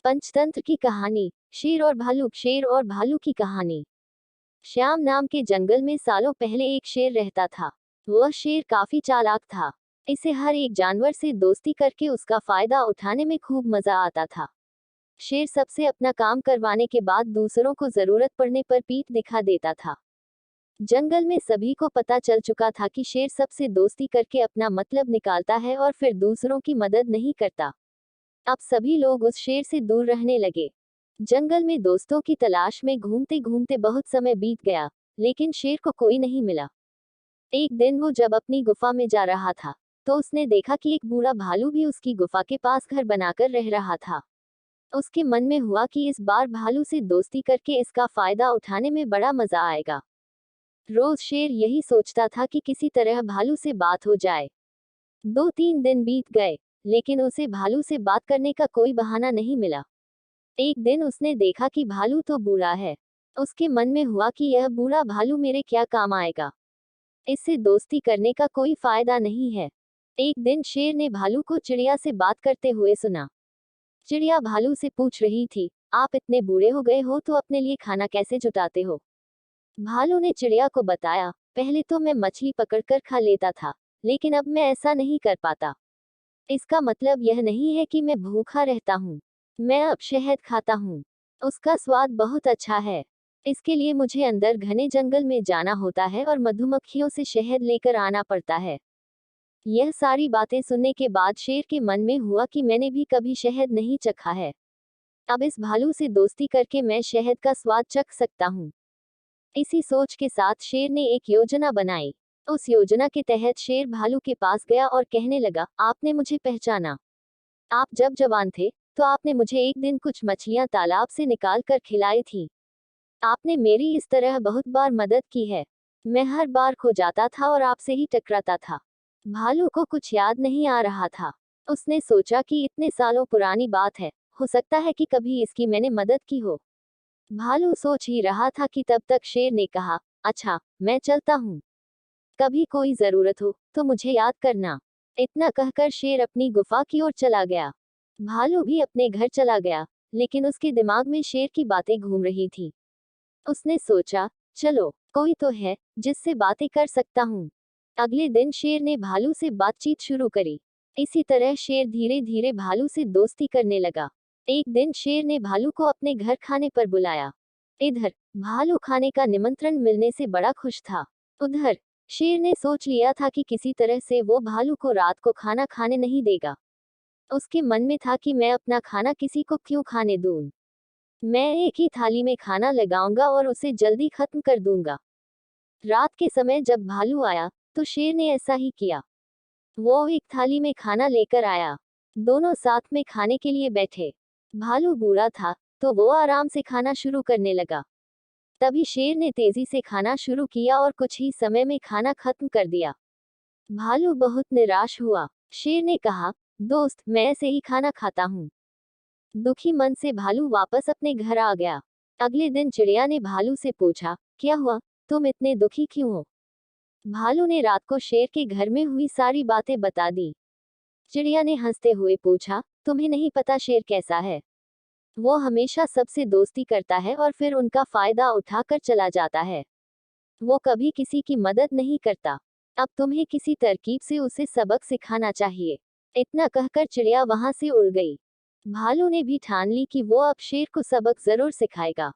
पंचतंत्र की कहानी। शेर और भालू। शेर और भालू की कहानी। श्याम नाम के जंगल में सालों पहले एक शेर रहता था। वह शेर काफी चालाक था। इसे हर एक जानवर से दोस्ती करके उसका फायदा उठाने में खूब मजा आता था। शेर सबसे अपना काम करवाने के बाद दूसरों को जरूरत पड़ने पर पीठ दिखा देता था। जंगल में सभी को पता चल चुका था कि शेर सबसे दोस्ती करके अपना मतलब निकालता है और फिर दूसरों की मदद नहीं करता। अब सभी लोग उस शेर से दूर रहने लगे। जंगल में दोस्तों की तलाश में घूमते घूमते बहुत समय बीत गया, लेकिन शेर को कोई नहीं मिला। एक दिन वो जब अपनी गुफा में जा रहा था, तो उसने देखा कि एक बूढ़ा भालू भी उसकी गुफा के पास घर बनाकर रह रहा था। उसके मन में हुआ कि इस बार भालू से दोस्ती करके इसका फायदा उठाने में बड़ा मजा आएगा। रोज शेर यही सोचता था कि किसी तरह भालू से बात हो जाए। 2-3 दिन बीत गए, लेकिन उसे भालू से बात करने का कोई बहाना नहीं मिला। एक दिन उसने देखा कि भालू तो बूढ़ा है। उसके मन में हुआ कि यह बूढ़ा भालू मेरे क्या काम आएगा। इससे दोस्ती करने का कोई फायदा नहीं है। एक दिन शेर ने भालू को चिड़िया से बात करते हुए सुना। चिड़िया भालू से पूछ रही थी, आप इतने बूढ़े हो गए हो तो अपने लिए खाना कैसे जुटाते हो। भालू ने चिड़िया को बताया, पहले तो मैं मछली पकड़कर खा लेता था, लेकिन अब मैं ऐसा नहीं कर पाता। इसका मतलब यह नहीं है कि मैं भूखा रहता हूँ। मैं अब शहद खाता हूँ। उसका स्वाद बहुत अच्छा है। इसके लिए मुझे अंदर घने जंगल में जाना होता है और मधुमक्खियों से शहद लेकर आना पड़ता है। यह सारी बातें सुनने के बाद शेर के मन में हुआ कि मैंने भी कभी शहद नहीं चखा है। अब इस भालू से दोस्ती करके मैं शहद का स्वाद चख सकता हूँ। इसी सोच के साथ शेर ने एक योजना बनाई। उस योजना के तहत शेर भालू के पास गया और कहने लगा, आपने मुझे पहचाना। आप जब जवान थे, तो आपने मुझे एक दिन कुछ मछलियां तालाब से निकाल कर खिलाई थी। आपने मेरी इस तरह बहुत बार मदद की है। मैं हर बार खो जाता था और आपसे ही टकराता था। भालू को कुछ याद नहीं आ रहा था। उसने सोचा कि इतने सालों पुरानी बात है, हो सकता है कि कभी इसकी मैंने मदद की हो। भालू सोच ही रहा था कि तब तक शेर ने कहा, अच्छा, मैं चलता हूँ। कभी कोई जरूरत हो तो मुझे याद करना। इतना कहकर शेर अपनी गुफा की ओर चला गया। भालू भी अपने घर चला गया, लेकिन उसके दिमाग में शेर की बातें घूम रही थी। उसने सोचा, चलो, कोई तो है जिससे बातें कर सकता हूँ। अगले दिन शेर ने भालू से बातचीत शुरू करी। इसी तरह शेर धीरे धीरे भालू से दोस्ती करने लगा। एक दिन शेर ने भालू को अपने घर खाने पर बुलाया। इधर भालू खाने का निमंत्रण मिलने से बड़ा खुश था। उधर शेर ने सोच लिया था कि किसी तरह से वो भालू को रात को खाना खाने नहीं देगा। उसके मन में था कि मैं अपना खाना किसी को क्यों खाने दूं। मैं एक ही थाली में खाना लगाऊंगा और उसे जल्दी खत्म कर दूंगा। रात के समय जब भालू आया, तो शेर ने ऐसा ही किया। वो एक थाली में खाना लेकर आया। दोनों साथ में खाने के लिए बैठे। भालू बूढ़ा था, तो वो आराम से खाना शुरू करने लगा। तभी शेर ने तेजी से खाना शुरू किया और कुछ ही समय में खाना खत्म कर दिया। भालू बहुत निराश हुआ। शेर ने कहा, दोस्त, मैं ऐसे ही खाना खाता हूँ। दुखी मन से भालू वापस अपने घर आ गया। अगले दिन चिड़िया ने भालू से पूछा, क्या हुआ, तुम इतने दुखी क्यों हो। भालू ने रात को शेर के घर में हुई सारी बातें बता दी। चिड़िया ने हंसते हुए पूछा, तुम्हें नहीं पता शेर कैसा है। वो हमेशा सबसे दोस्ती करता है और फिर उनका फायदा उठाकर चला जाता है। वो कभी किसी की मदद नहीं करता। अब तुम्हें किसी तरकीब से उसे सबक सिखाना चाहिए। इतना कहकर चिड़िया वहां से उड़ गई। भालू ने भी ठान ली कि वो अब शेर को सबक जरूर सिखाएगा।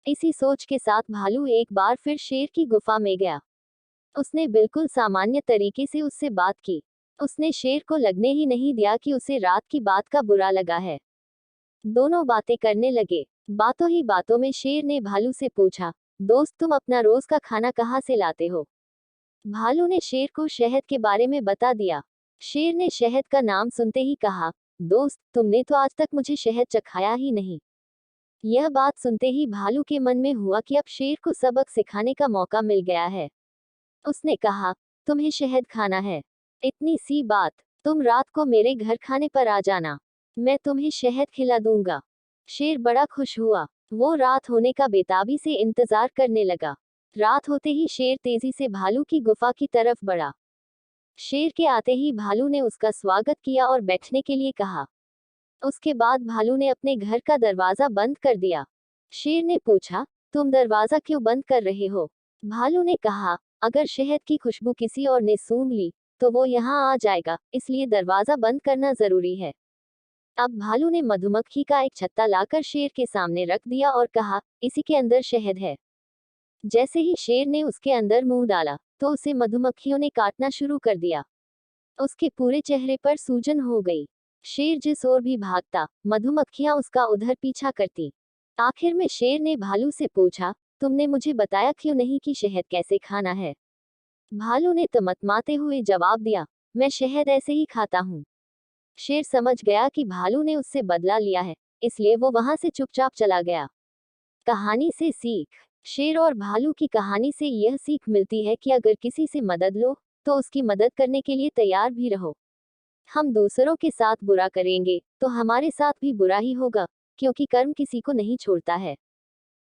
इसी सोच के साथ भालू एक बार फिर शेर की गुफा में गया। उसने बिल्कुल सामान्य तरीके से उससे बात की। उसने शेर को लगने ही नहीं दिया कि उसे रात की बात का बुरा लगा है। दोनों बातें करने लगे। बातों ही बातों में शेर ने भालू से पूछा, दोस्त, तुम अपना रोज का खाना कहाँ से लाते हो। भालू ने शेर को शहद के बारे में बता दिया। शेर ने शहद का नाम सुनते ही कहा, दोस्त, तुमने तो आज तक मुझे शहद चखाया ही नहीं। यह बात सुनते ही भालू के मन में हुआ कि अब शेर को सबक सिखाने का मौका मिल गया है। उसने कहा, तुम्हें शहद खाना है। इतनी सी बात, तुम रात को मेरे घर खाने पर आ जाना। मैं तुम्हें शहद खिला दूंगा। शेर बड़ा खुश हुआ। वो रात होने का बेताबी से इंतजार करने लगा। रात होते ही शेर तेजी से भालू की गुफा की तरफ बढ़ा। शेर के आते ही भालू ने उसका स्वागत किया और बैठने के लिए कहा। उसके बाद भालू ने अपने घर का दरवाजा बंद कर दिया। शेर ने पूछा, तुम दरवाजा क्यों बंद कर रहे हो? भालू ने कहा, अगर शहद की खुशबू किसी और ने सूंघ ली तो वो यहाँ आ जाएगा, इसलिए दरवाजा बंद करना जरूरी है। अब भालू ने मधुमक्खी का एक छत्ता लाकर शेर के सामने रख दिया और कहा, इसी के अंदर शहद है। जैसे ही शेर ने उसके अंदर मुंह डाला तो उसे मधुमक्खियों ने काटना शुरू कर दिया। उसके पूरे चेहरे पर सूजन हो गई। शेर जिस ओर भी भागता, मधुमक्खियां उसका उधर पीछा करती। आखिर में शेर ने भालू से पूछा, तुमने मुझे बताया क्यों नहीं कि शहद कैसे खाना है? भालू ने तमतमाते हुए जवाब दिया, मैं शहद ऐसे ही खाता हूँ। शेर समझ गया कि भालू ने उससे बदला लिया है, इसलिए वो वहां से चुपचाप चला गया। कहानी से सीख। शेर और भालू की कहानी से यह सीख मिलती है कि अगर किसी से मदद लो तो उसकी मदद करने के लिए तैयार भी रहो। हम दूसरों के साथ बुरा करेंगे तो हमारे साथ भी बुरा ही होगा, क्योंकि कर्म किसी को नहीं छोड़ता है।